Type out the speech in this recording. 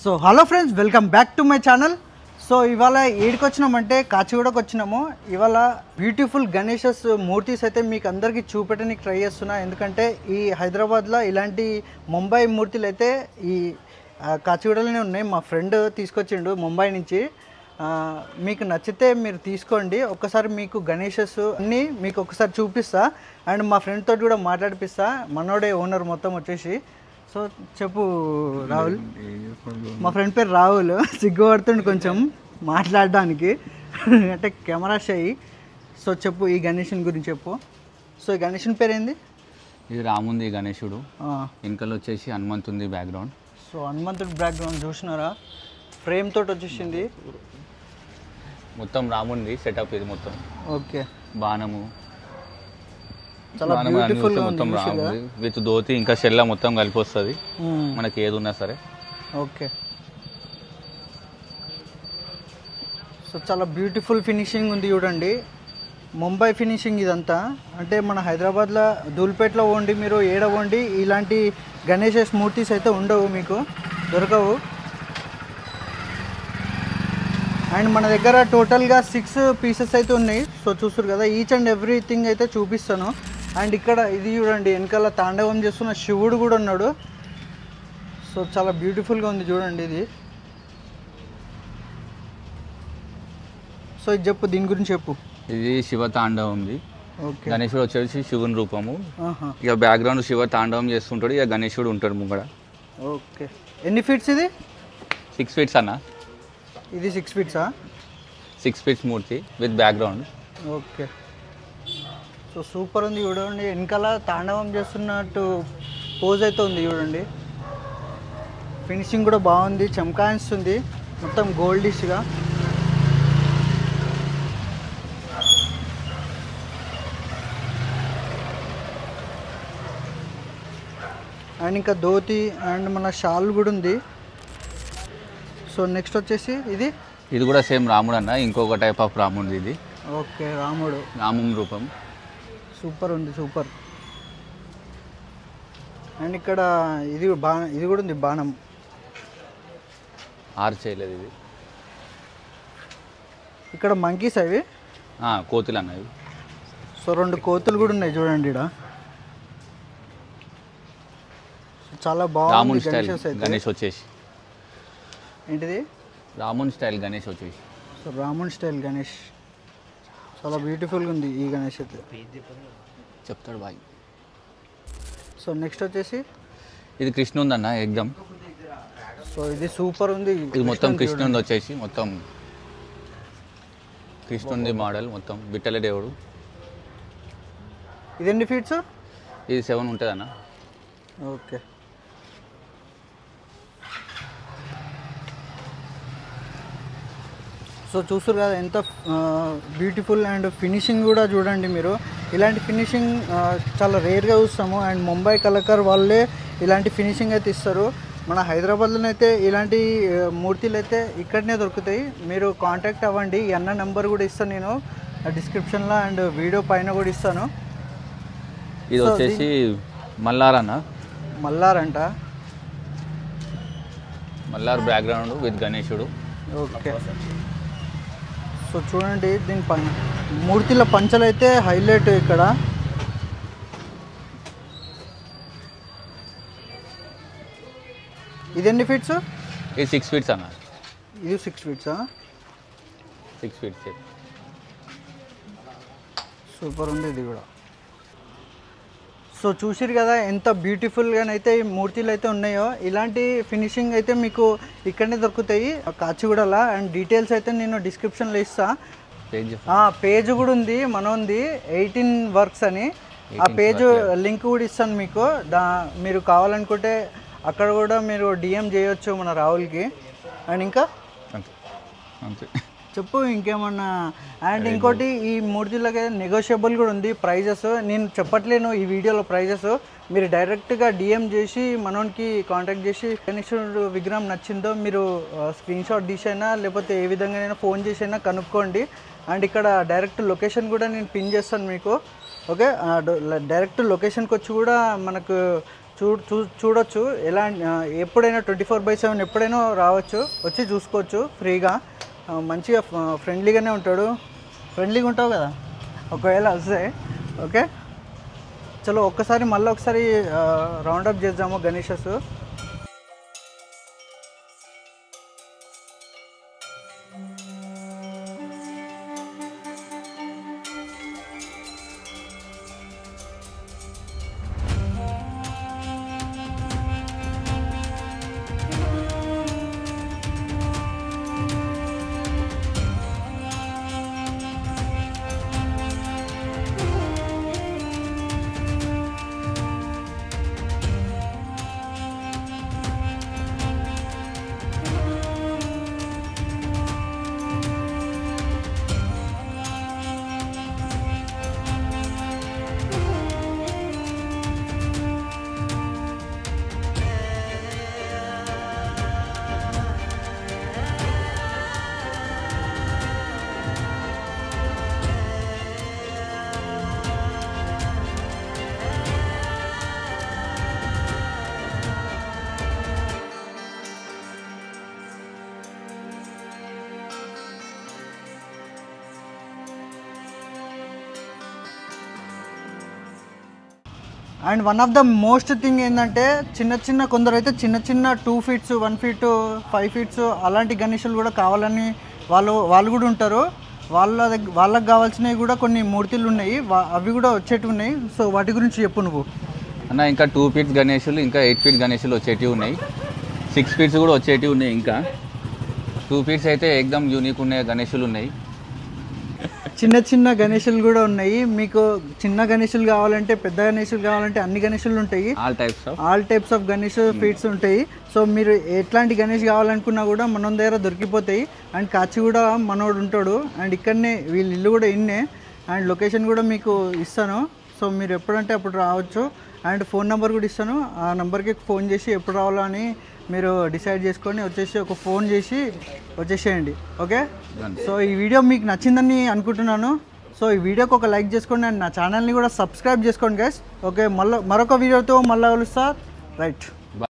So hello friends, welcome back to my channel. So ఇవాళ ఏడికి వచ్చినామంటే కాచిగూడకు వచ్చినాము. ఇవాళ బ్యూటిఫుల్ గణేషస్ మూర్తిస్ అయితే మీకు అందరికీ చూపెట్టడానికి ట్రై చేస్తున్నా. ఎందుకంటే ఈ హైదరాబాద్లో ఇలాంటి ముంబై మూర్తులు అయితే ఈ కాచిగూడలోనే ఉన్నాయి. మా ఫ్రెండ్ తీసుకొచ్చిండు ముంబై నుంచి. మీకు నచ్చితే మీరు తీసుకోండి. ఒక్కసారి మీకు గణేషస్ అన్నీ మీకు ఒకసారి చూపిస్తా. అండ్ మా ఫ్రెండ్ తోటి కూడా మాట్లాడిపిస్తా. మనోడే ఓనర్ మొత్తం వచ్చేసి. సో చెప్పు రాహుల్. మా ఫ్రెండ్ పేరు రాహుల్. సిగ్గుపడుతుండు కొంచెం మాట్లాడడానికి, అంటే కెమెరా షై. సో చెప్పు ఈ గణేషన్ గురించి చెప్పు. సో ఈ గణేషన్ పేరు ఏంది? ఇది రాముంది గణేశుడు, వెనకలు వచ్చేసి హనుమంతుంది బ్యాక్గ్రౌండ్. సో హనుమంతుడు బ్యాక్గ్రౌండ్ చూసినారా, ఫ్రేమ్ తోటి వచ్చేసింది. మొత్తం రాముంది సెటప్ ఇది మొత్తం. ఓకే, బాణము చాలా బ్యూటిఫుల్ గా మొత్తం రాముంది విత్ ధోతి ఇంకా షెల్ల మొత్తం కలిపి వస్తుంది మనకి ఏది ఉన్నా సరే. ఓకే, సో చాలా బ్యూటిఫుల్ ఫినిషింగ్ ఉంది చూడండి. ముంబై ఫినిషింగ్ ఇదంతా. అంటే మన హైదరాబాద్లో ధూల్పేటలో వండి మీరు ఏడ వండి ఇలాంటి గణేష్ మూర్తిస్ అయితే ఉండవు, మీకు దొరకవు. అండ్ మన దగ్గర టోటల్గా 6 పీసెస్ అయితే ఉన్నాయి. సో చూస్తారు కదా, ఈచ్ అండ్ ఎవ్రీథింగ్ అయితే చూపిస్తాను. అండ్ ఇక్కడ ఇది చూడండి, వెనకాల తాండవం చేస్తున్న శివుడు కూడా ఉన్నాడు. సో చాలా బ్యూటిఫుల్గా ఉంది చూడండి ఇది. సో ఇది చెప్పు, దీని గురించి చెప్పు. ఇది శివ తాండవం ఉంది. ఓకే, గణేశుడు వచ్చేసి శివుని రూపము. ఇక బ్యాక్గ్రౌండ్ శివ తాండవం చేస్తుంటాడు, ఇక గణేశుడు ఉంటాడు ముంగడ. ఓకే, ఎన్ని ఫీట్స్ ఇది? 6 ఫీట్స్ అన్న. ఇది 6 ఫీట్సా? 6 feets Murthy with background. Okay, so super ఉంది చూడండి. వెనకాల తాండవం చేస్తున్నట్టు పోజ్ అయితే ఉంది చూడండి. ఫినిషింగ్ కూడా బాగుంది, చమకాయిస్తుంది మొత్తం గోల్డిష్గా. అండ్ ఇంకా ధోతి అండ్ మన షాల్ కూడా ఉంది. సో నెక్స్ట్ వచ్చేసి ఇది కూడా సేమ్ రాముడు అన్న, ఇంకొక టైప్ ఆఫ్ రాముడు ఇది. ఓకే, రాముడు రామం రూపం. సూపర్ ఉంది, సూపర్. అండ్ ఇక్కడ ఇది కూడా ఉంది, బాణం. ఆర్ చేయలేదు ఇది. ఇక్కడ మంకీస్ అవి కోతులు అన్నవి. సో 2 కోతులు కూడా ఉన్నాయి చూడండి ఇక్కడ. చాలా బాగుంది. రామున్ స్టైల్ గణేష్ వచ్చేసి. ఏంటిది? రామున్ స్టైల్ గణేష్ వచ్చేసి. సో రామున్ స్టైల్ గణేష్ చాలా బ్యూటిఫుల్గా ఉంది ఈ గణేష్ అయితే. చెప్తాడు బాయ్. సో నెక్స్ట్ వచ్చేసి ఇది కృష్ణుంది అన్న ఎగ్జామ్. సో ఇది సూపర్ ఉంది. ఇది మొత్తం కృష్ణుంది వచ్చేసి, మొత్తం కృష్ణుంది మోడల్, మొత్తం బిట్టల దేవుడు. ఇది ఎన్ని ఫీట్స్? ఇది 7 ఉంటుంది అన్న. ఓకే, సో చూస్తారు కదా ఎంత బ్యూటిఫుల్. అండ్ ఫినిషింగ్ కూడా చూడండి మీరు. ఇలాంటి ఫినిషింగ్ చాలా రేర్గా చూస్తాము. అండ్ ముంబై కలకర్ వాళ్ళే ఇలాంటి ఫినిషింగ్ అయితే ఇస్తారు. మన హైదరాబాద్లోనైతే ఇలాంటి మూర్తులు అయితే ఇక్కడనే దొరుకుతాయి. మీరు కాంటాక్ట్ అవ్వండి. ఈ అన్న నెంబర్ కూడా ఇస్తాను నేను డిస్క్రిప్షన్లో, అండ్ వీడియో పైన కూడా ఇస్తాను. ఇది వచ్చేసి మల్లార్ అన్న. మల్లార్ అంట. మల్లార్ బ్యాక్గ్రౌండ్ విత్ గణేశుడు. ఓకే, సో చూడండి దీని మూర్తిల పంచలు అయితే హైలైట్ ఇక్కడ. ఇది ఎన్ని ఫీట్స్? ఇది 6 ఫీట్స్ అన్న. ఇది 6 ఫీట్సా? 6 ఫీట్స్. సూపర్ ఉంది ఇది కూడా. సో చూసిరు కదా ఎంత బ్యూటిఫుల్గానైతే ఈ మూర్తులు అయితే ఉన్నాయో. ఇలాంటి ఫినిషింగ్ అయితే మీకు ఇక్కడనే దొరుకుతాయి కాచిగూడలో. అండ్ డీటెయిల్స్ అయితే నేను డిస్క్రిప్షన్లో ఇస్తా. పేజ్ కూడా ఉంది మనోంది, 18 వర్క్స్ అని. ఆ పేజ్ లింక్ కూడా ఇస్తాను మీకు. మీరు కావాలనుకుంటే అక్కడ కూడా మీరు DM చేయొచ్చు మన రాహుల్కి. అండ్ ఇంకా చెప్పు ఇంకేమన్నా. అండ్ ఇంకోటి, ఈ మూర్తులకి నెగోషియబుల్ కూడా ఉంది ప్రైజెస్. నేను చెప్పట్లేను ఈ వీడియోలో ప్రైజెస్. మీరు డైరెక్ట్గా DM చేసి మనోనికి కాంటాక్ట్ చేసి గణేశుడు విగ్రహం నచ్చిందో మీరు స్క్రీన్ షాట్ తీసైనా లేకపోతే ఏ విధంగానైనా ఫోన్ చేసైనా కనుక్కోండి. అండ్ ఇక్కడ డైరెక్ట్ లొకేషన్ కూడా నేను పిన్ చేస్తాను మీకు. ఓకే, డైరెక్ట్ లొకేషన్కి వచ్చి కూడా మనకు చూడొచ్చు. ఎప్పుడైనా 24/7 ఎప్పుడైనా రావచ్చు, వచ్చి చూసుకోవచ్చు ఫ్రీగా. మంచిగా ఫ్రెండ్లీగానే ఉంటాడు. ఫ్రెండ్లీగా ఉంటావు కదా ఒకవేళ వస్తే. ఓకే, చలో ఒక్కసారి మళ్ళీ ఒకసారి రౌండప్ చేద్దాము Ganesha's. And one of the most thing ఏంటంటే కొందరు అయితే చిన్న 2 feet 1 feet 5 feet అలాంటి గణేషులు కూడా కావాలని వాళ్ళు కూడా ఉంటారు. వాళ్ళకి కావాల్సినవి కూడా కొన్ని మూర్తులు ఉన్నాయి, అవి కూడా వచ్చేటివి ఉన్నాయి. సో వాటి గురించి చెప్పు నువ్వు అన్న. ఇంకా 2 feet గణేషులు, ఇంకా 8 feet గణేషులు వచ్చేటివి ఉన్నాయి, 6 feet కూడా వచ్చేటివి ఉన్నాయి. ఇంకా 2 feet అయితే ఏకదమ్ యూనిక్ ఉన్నాయి గణేషులు ఉన్నాయి. చిన్న గణేషులు కూడా ఉన్నాయి. మీకు చిన్న గణేషులు కావాలంటే, పెద్ద గణేషులు కావాలంటే అన్ని గణేషులు ఉంటాయి. All types of Ganesh feets ఉంటాయి. సో మీరు ఎట్లాంటి గణేష్ కావాలనుకున్నా కూడా మన దగ్గర దొరికిపోతాయి. అండ్ కాచి కూడా మనోడు ఉంటాడు. అండ్ ఇక్కడనే వీళ్ళ ఇల్లు కూడా ఇన్నే. అండ్ లొకేషన్ కూడా మీకు ఇస్తాను. సో మీరు ఎప్పుడంటే అప్పుడు రావచ్చు. అండ్ ఫోన్ నెంబర్ కూడా ఇస్తాను. ఆ నెంబర్కి ఫోన్ చేసి ఎప్పుడు రావాలో అని మీరు డిసైడ్ చేసుకొని ఒక ఫోన్ చేసి వచ్చేసేయండి. ఓకే, సో ఈ వీడియో మీకు నచ్చిందని అనుకుంటున్నాను. సో ఈ వీడియోకి ఒక లైక్ చేసుకోండి అండ్ నా ఛానల్ని కూడా సబ్స్క్రైబ్ చేసుకోండి గైస్. ఓకే, మరొక వీడియోతో మళ్ళీ కలుస్తా. రైట్.